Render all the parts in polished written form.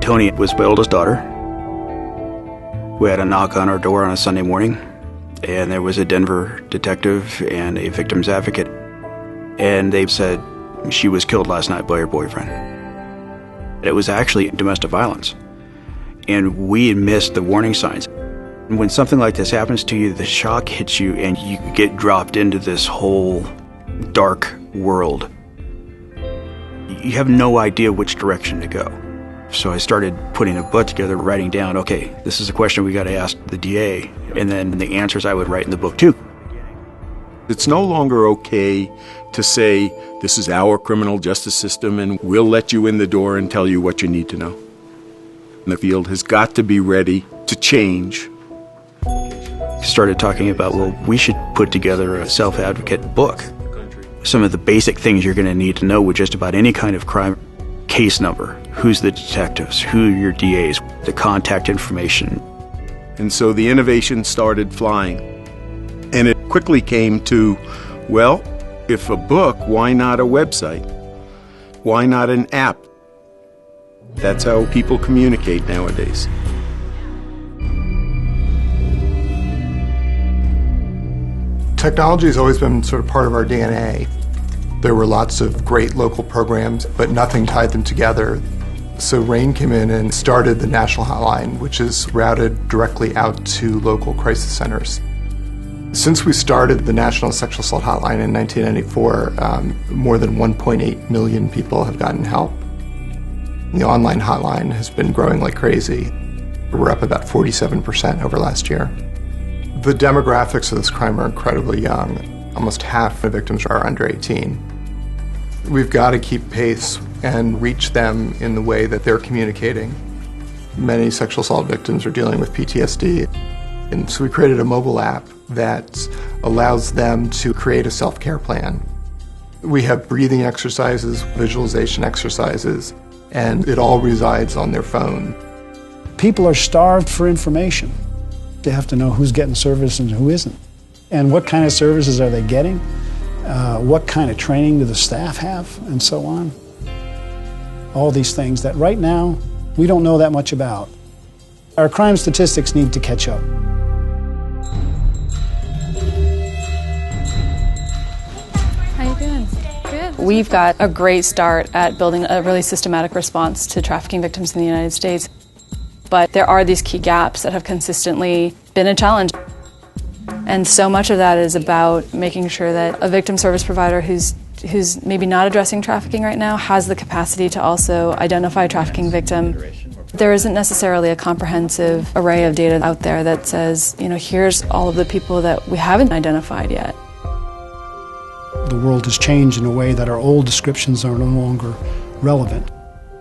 Tony was my oldest daughter. We had a knock on our door on a Sunday morning, and there was a Denver detective and a victim's advocate, and they said she was killed last night by her boyfriend. It was actually domestic violence, and we had missed the warning signs. When something like this happens to you, the shock hits you, and you get dropped into this whole dark world. You have no idea which direction to go. So I started putting a book together, writing down, okay, this is a question we got to ask the DA, and then the answers I would write in the book too. It's no longer okay to say, this is our criminal justice system and we'll let you in the door and tell you what you need to know. And the field has got to be ready to change. Started talking about, well, we should put together a self-advocate book. Some of the basic things you're going to need to know with just about any kind of crime. Case number, who's the detectives, who are your DAs, the contact information. And so the innovation started flying. And it quickly came to, well, if a book, why not a website? Why not an app? That's how people communicate nowadays. Technology has always been sort of part of our DNA. There were lots of great local programs, but nothing tied them together. So RAIN came in and started the National Hotline, which is routed directly out to local crisis centers. Since we started the National Sexual Assault Hotline in 1994, more than 1.8 million people have gotten help. The online hotline has been growing like crazy. We're up about 47% over last year. The demographics of this crime are incredibly young. Almost half the victims are under 18. We've got to keep pace and reach them in the way that they're communicating. Many sexual assault victims are dealing with PTSD. And so we created a mobile app that allows them to create a self-care plan. We have breathing exercises, visualization exercises, and it all resides on their phone. People are starved for information. They have to know who's getting service and who isn't. And what kind of services are they getting? What kind of training do the staff have? And so on. All these things that right now we don't know that much about. Our crime statistics need to catch up. How you doing? Good. We've got a great start at building a really systematic response to trafficking victims in the United States. But there are these key gaps that have consistently been a challenge. And so much of that is about making sure that a victim service provider who's maybe not addressing trafficking right now has the capacity to also identify a trafficking victim. There isn't necessarily a comprehensive array of data out there that says, here's all of the people that we haven't identified yet. The world has changed in a way that our old descriptions are no longer relevant.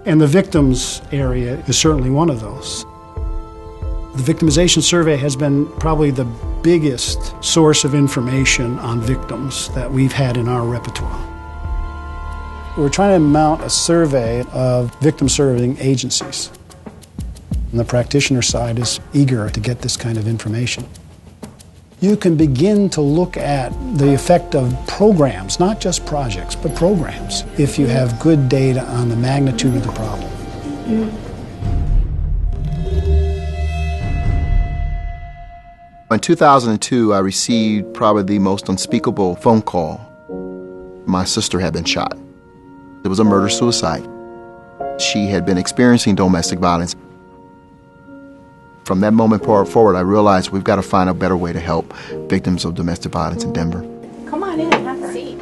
And the victims area is certainly one of those. The victimization survey has been probably the biggest source of information on victims that we've had in our repertoire. We're trying to mount a survey of victim serving agencies. And the practitioner side is eager to get this kind of information. You can begin to look at the effect of programs, not just projects, but programs, if you have good data on the magnitude of the problem. In 2002, I received probably the most unspeakable phone call. My sister had been shot. It was a murder-suicide. She had been experiencing domestic violence. From that moment forward, I realized we've got to find a better way to help victims of domestic violence in Denver. Come on in and have a seat.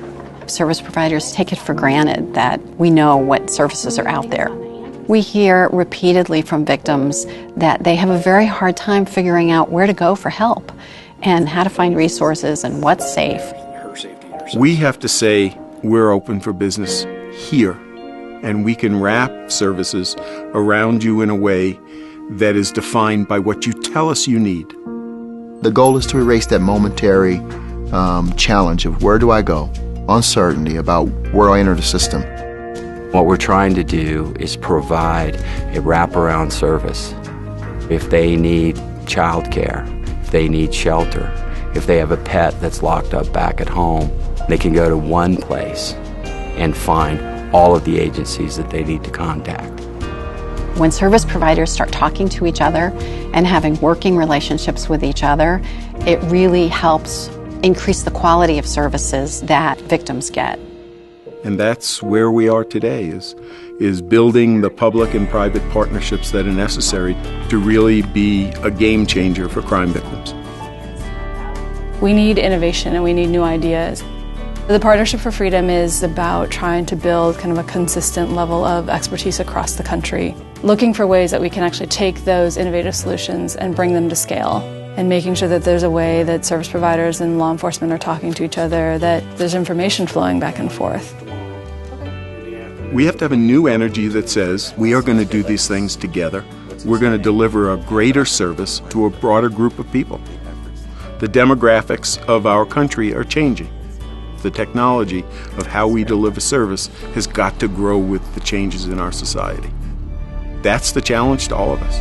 Service providers take it for granted that we know what services are out there. We hear repeatedly from victims that they have a very hard time figuring out where to go for help and how to find resources and what's safe. We have to say we're open for business here, and we can wrap services around you in a way that is defined by what you tell us you need. The goal is to erase that momentary challenge of where do I go, uncertainty about where I enter the system. What we're trying to do is provide a wraparound service. If they need childcare, if they need shelter, if they have a pet that's locked up back at home, they can go to one place and find all of the agencies that they need to contact. When service providers start talking to each other and having working relationships with each other, it really helps increase the quality of services that victims get. And that's where we are today, is building the public and private partnerships that are necessary to really be a game changer for crime victims. We need innovation and we need new ideas. The Partnership for Freedom is about trying to build kind of a consistent level of expertise across the country, looking for ways that we can actually take those innovative solutions and bring them to scale, and making sure that there's a way that service providers and law enforcement are talking to each other, that there's information flowing back and forth. We have to have a new energy that says we are going to do these things together. We're going to deliver a greater service to a broader group of people. The demographics of our country are changing. The technology of how we deliver service has got to grow with the changes in our society. That's the challenge to all of us.